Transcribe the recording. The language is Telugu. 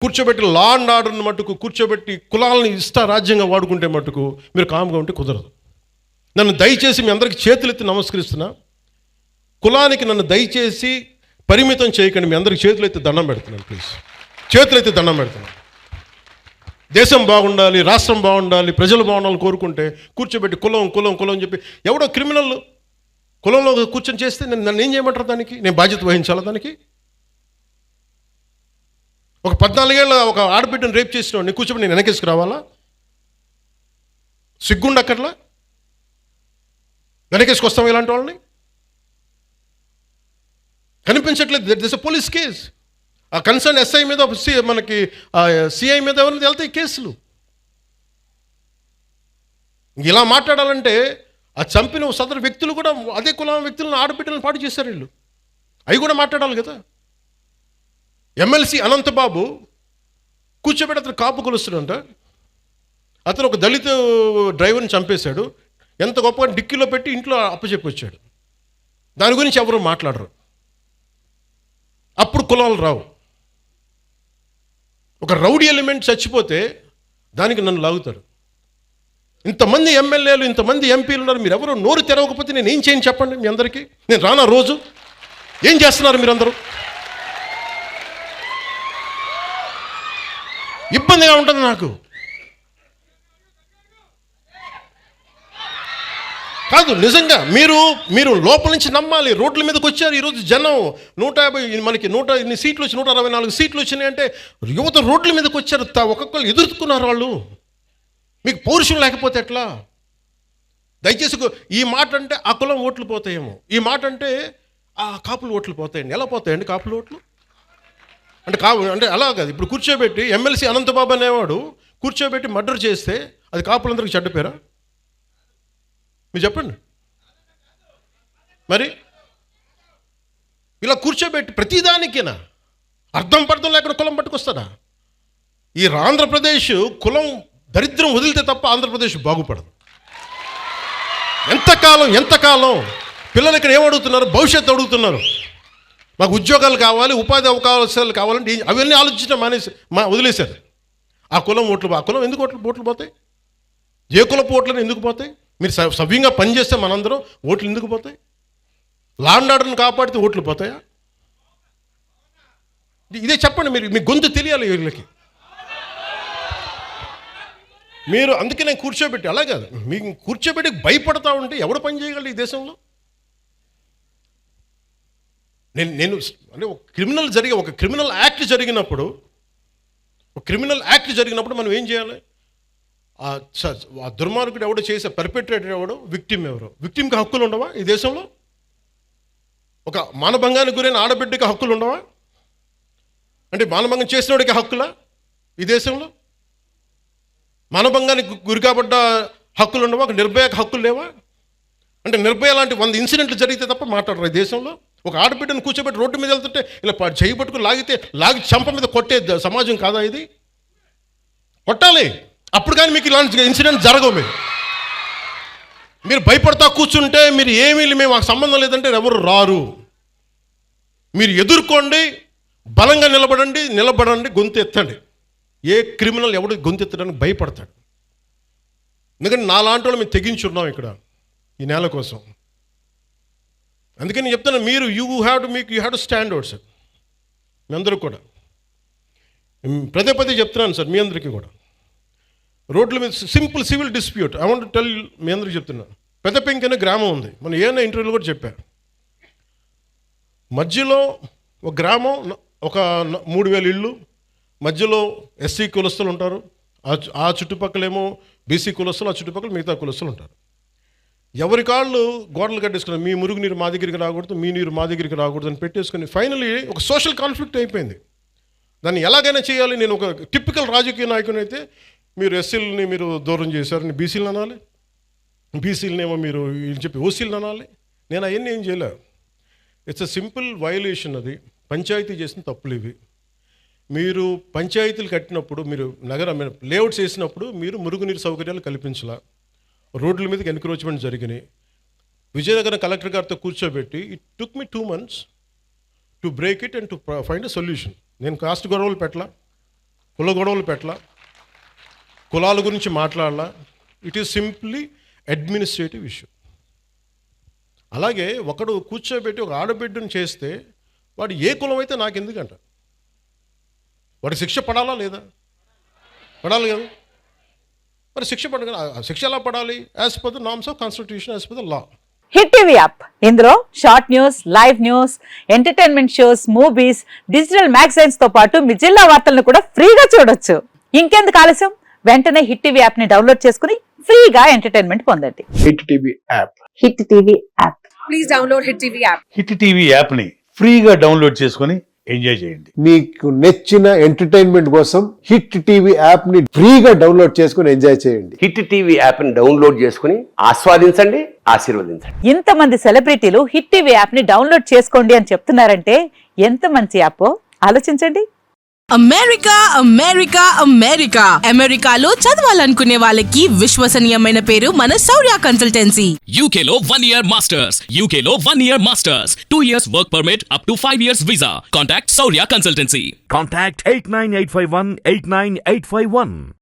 కూర్చోబెట్టి లా అండ్ ఆర్డర్ని మట్టుకు కూర్చోబెట్టి కులాలని రాజ్యంగా వాడుకుంటే మట్టుకు మీరు కామ్గా ఉంటే కుదరదు. నన్ను దయచేసి మీ అందరికీ చేతులెత్తి నమస్కరిస్తున్నా. కులానికి నన్ను దయచేసి పరిమితం చేయకండి. మీ అందరికి చేతులెత్తి దండం పెడుతున్నాను. ప్లీజ్ చేతులెత్తి దండం పెడుతున్నాను. దేశం బాగుండాలి, రాష్ట్రం బాగుండాలి, ప్రజలు బాగుండాలని కోరుకుంటే కూర్చోబెట్టి కులం కులం కులం అని చెప్పి ఎవడో క్రిమినల్ కులంలో కూర్చొని చేస్తే నన్ను ఏం చేయమంటారు? దానికి నేను బాధ్యత వహించాలా? దానికి ఒక 14 ఏళ్ళ ఒక ఆడబిడ్డను రేప్ చేసిన వాడిని కూర్చోబెట్టి నేను వెనకేసుకు రావాలా? సిగ్గుండక్కర్లా? వెనకేసుకొస్తాం ఇలాంటి వాళ్ళని? కనిపించట్లేదు. This police case. ఆ కన్సర్న్ ఎస్ఐ మీద మనకి సిఐ మీద ఎవరిని వెళ్తాయి కేసులు. ఇలా మాట్లాడాలంటే ఆ చంపిన సదరు వ్యక్తులు కూడా అదే కులం వ్యక్తులను ఆడబిడ్డలను పాటు చేశారు వీళ్ళు. అవి కూడా మాట్లాడాలి కదా. ఎమ్మెల్సీ అనంతబాబు కూర్చోబెట్టి అతను కాపు కొలుస్తాడంట. అతను ఒక దళిత డ్రైవర్ని చంపేశాడు. ఎంత గొప్పగా డిక్కీలో పెట్టి ఇంట్లో అప్పచెప్పి వచ్చాడు. దాని గురించి ఎవరు మాట్లాడరు. అప్పుడు కులాలు రావు. ఒక రౌడీ ఎలిమెంట్ చచ్చిపోతే దానికి నన్ను లాగుతారు. ఇంతమంది ఎమ్మెల్యేలు, ఇంతమంది ఎంపీలు ఉన్నారు. మీరు ఎవరు నోరు తెరవకపోతే నేను ఏం చేయను చెప్పండి? మీ అందరికీ నేను రానా? రోజు ఏం చేస్తున్నారు మీరందరూ? ఇబ్బందిగా ఉంటుంది నాకు. కాదు, నిజంగా మీరు లోపల నుంచి నమ్మాలి. రోడ్ల మీదకి వచ్చారు ఈరోజు జనం. 150 మనకి 100 సీట్లు వచ్చి 164 సీట్లు వచ్చినాయంటే యువత రోడ్ల మీదకి వచ్చారు. ఒక్కొక్కరు ఎదుర్కొన్నారు వాళ్ళు. మీకు పౌరుషం లేకపోతే ఎట్లా? దయచేసి ఈ మాట అంటే ఆ కులం ఓట్లు పోతాయేమో, ఈ మాట అంటే ఆ కాపులు ఓట్లు పోతాయండి. ఎలా పోతాయండి కాపులు ఓట్లు? అంటే అలా కాదు. ఇప్పుడు కూర్చోబెట్టి ఎమ్మెల్సీ అనంతబాబు అనేవాడు కూర్చోబెట్టి మర్డర్ చేస్తే అది కాపులందరికీ చెడ్డ పేరా? మీరు చెప్పండి. మరి ఇలా కూర్చోబెట్టి ప్రతిదానికేనా అర్థం పర్థం లేకుండా కులం పట్టుకొస్తాడా? ఈ ఆంధ్రప్రదేశ్ కులం దరిద్రం వదిలితే తప్ప ఆంధ్రప్రదేశ్ బాగుపడదు. ఎంతకాలం పిల్లలు ఇక్కడ ఏమడుగుతున్నారు? భవిష్యత్తు అడుగుతున్నారు. మాకు ఉద్యోగాలు కావాలి, ఉపాధి అవకాశాలు కావాలంటే అవన్నీ ఆలోచించడం వదిలేశారు. ఆ కులం ఓట్లు, ఆ కులం ఎందుకు ఓట్లు పోతాయి? ఏ కులపు ఓట్లను ఎందుకు పోతాయి? మీరు సవ్యంగా పనిచేస్తే మనందరం ఓట్లు ఎందుకు పోతాయి? లా అండ్ ఆర్డర్ని కాపాడితే ఓట్లు పోతాయా? ఇదే చెప్పండి. మీ గొంతు తెలియాలి వీళ్ళకి. మీరు అందుకే నేను కూర్చోబెట్టి అలా కాదు, మీకు కూర్చోబెట్టి భయపడతా ఉంటే ఎవడు పని చేయగలరు ఈ దేశంలో? నేను అంటే ఒక క్రిమినల్ యాక్ట్ జరిగినప్పుడు మనం ఏం చేయాలి? ఆ దుర్మార్గుడు ఎవడో చేసే పర్పెట్రేటర్ ఎవడో, విక్టిమ్ ఎవరో. విక్టిమ్కి హక్కులు ఉండవా ఈ దేశంలో? ఒక మానభంగానికి గురైన ఆడబిడ్డకి హక్కులు ఉండవా? అంటే మానభంగం చేసినోడికి హక్కులా ఈ దేశంలో? మానభంగానికి గురి కాబడ్డ హక్కులు ఉండవా? ఒక నిర్భయకు హక్కులు లేవా? అంటే నిర్భయ లాంటి 100 ఇన్సిడెంట్లు జరిగితే తప్ప మాట్లాడరు ఈ దేశంలో. ఒక ఆడబిడ్డను కూర్చోబెట్టి రోడ్డు మీద వెళ్తుంటే ఇలా చేయి పట్టుకుని లాగి చంప మీద కొట్టే సమాజం కాదా ఇది? కొట్టాలి. అప్పుడు కానీ మీకు ఇలాంటి ఇన్సిడెంట్ జరగవు. మీరు భయపడతా కూర్చుంటే మేము మాకు సంబంధం లేదంటే ఎవరు రారు. మీరు ఎదుర్కోండి, బలంగా నిలబడండి, గొంతు ఎత్తండి. ఏ క్రిమినల్ ఎవడు గొంతు ఎత్తడానికి భయపడతాడు? ఎందుకంటే నాలాంటి వాళ్ళు మేము తెగించున్నాం ఇక్కడ ఈ నేల కోసం. అందుకని చెప్తాను, మీరు you have to stand out sir. మీ అందరూ కూడా పదే చెప్తున్నాను సార్. మీ అందరికీ కూడా రోడ్ల మీద simple civil dispute I want tell. మీ అందరికీ చెప్తున్నాను. పెద్ద పెంకి అనే గ్రామం ఉంది. మనం ఏమైనా ఇంటర్వ్యూలో కూడా చెప్పారు. మధ్యలో ఒక గ్రామం, ఒక 3000 ఇళ్ళు, మధ్యలో ఎస్సీ కులస్తులు ఉంటారు. ఆ చుట్టుపక్కలేమో బీసీ కులస్తులు, ఆ చుట్టుపక్కల మిగతా కులస్తులు ఉంటారు. ఎవరి కాళ్ళు గోడలు కట్టేసుకున్నారు. మీ మురుగు నీరు మా దగ్గరికి రాకూడదు, మీ నీరు మా దగ్గరికి రాకూడదు అని పెట్టేసుకుని ఫైనలీ ఒక సోషల్ కాన్ఫ్లిక్ట్ అయిపోయింది. దాన్ని ఎలాగైనా చేయాలి. నేను ఒక టిపికల్ రాజకీయ నాయకుని అయితే, మీరు ఎస్సీలని మీరు దూరం చేశారని బీసీలు అనాలి, బీసీలనేమో మీరు చెప్పి ఓసీలు అనాలి. నేను అవన్నీ ఏం చేయలేదు. It's a simple violation. అది పంచాయతీ చేసిన తప్పులు ఇవి. మీరు పంచాయతీలు కట్టినప్పుడు, మీరు లేఅవుట్స్ వేసినప్పుడు మీరు మురుగునీరు సౌకర్యాలు కల్పించాల. రోడ్ల మీదకి ఎన్క్రోచ్మెంట్ జరిగినాయి. విజయనగరం కలెక్టర్ గారితో కూర్చోబెట్టి it took me 2 months to break it and to find a solution. నేను కాస్ట్ గొడవలు పెట్టలా, కుల గొడవలు పెట్టలా, కులాల గురించి మాట్లాడాలా. It is simply administrative issue. అలాగే ఒకడు కూర్చోబెట్టి ఒక ఆడబిడ్డను చేస్తే వాడు ఏ కులం అయితే నాకు ఎందుకంట, వాడికి శిక్ష పడాలా లేదా? పడాలి కదా. మరి శిక్ష పడ శిక్ష ఎలా పడాలి? As per the norms of constitution, as per the law. Hit TV app, ఇందులో short news, live news, entertainment shows, movies, digital magazines తో పాటు మీ జిల్లా వార్తలను కూడా ఫ్రీగా చూడొచ్చు. ఇంకెందుకు ఆలస్యం, వెంటనే హిట్ టీవీ యాప్ ని డౌన్లోడ్ చేసుకుని ఫ్రీగా ఎంటర్టైన్మెంట్ పొందండి. Hit TV app. Hit TV app. Please download Hit TV app. Hit TV యాప్ని ఫ్రీగా డౌన్లోడ్ చేసుకొని ఎంజాయ్ చేయండి. మీకు నచ్చిన ఎంటర్టైన్మెంట్ కోసం హిట్ టీవీ యాప్ ని ఫ్రీగా డౌన్లోడ్ చేసుకుని ఎంజాయ్ చేయండి. హిట్ టీవీ యాప్ని డౌన్లోడ్ చేసుకుని ఆస్వాదించండి, ఆశీర్వదించండి. ఇంతమంది సెలబ్రిటీలు హిట్ టీవీ యాప్ ని డౌన్లోడ్ చేసుకోండి అని చెప్తున్నారంటే ఎంత మంచి యాప్ ఆలోచించండి. అమెరికా అమెరికా అమెరికా అమెరికాలో చదవాలనుకునే వాళ్ళకి విశ్వసనీయమైన పేరు మన శౌర్య కన్సల్టెన్సీ. UK లో 1 year masters. UK లో 1 year masters. 2 years work permit up to 5 years visa. Contact Saurya Consultancy. Contact 89851 89851.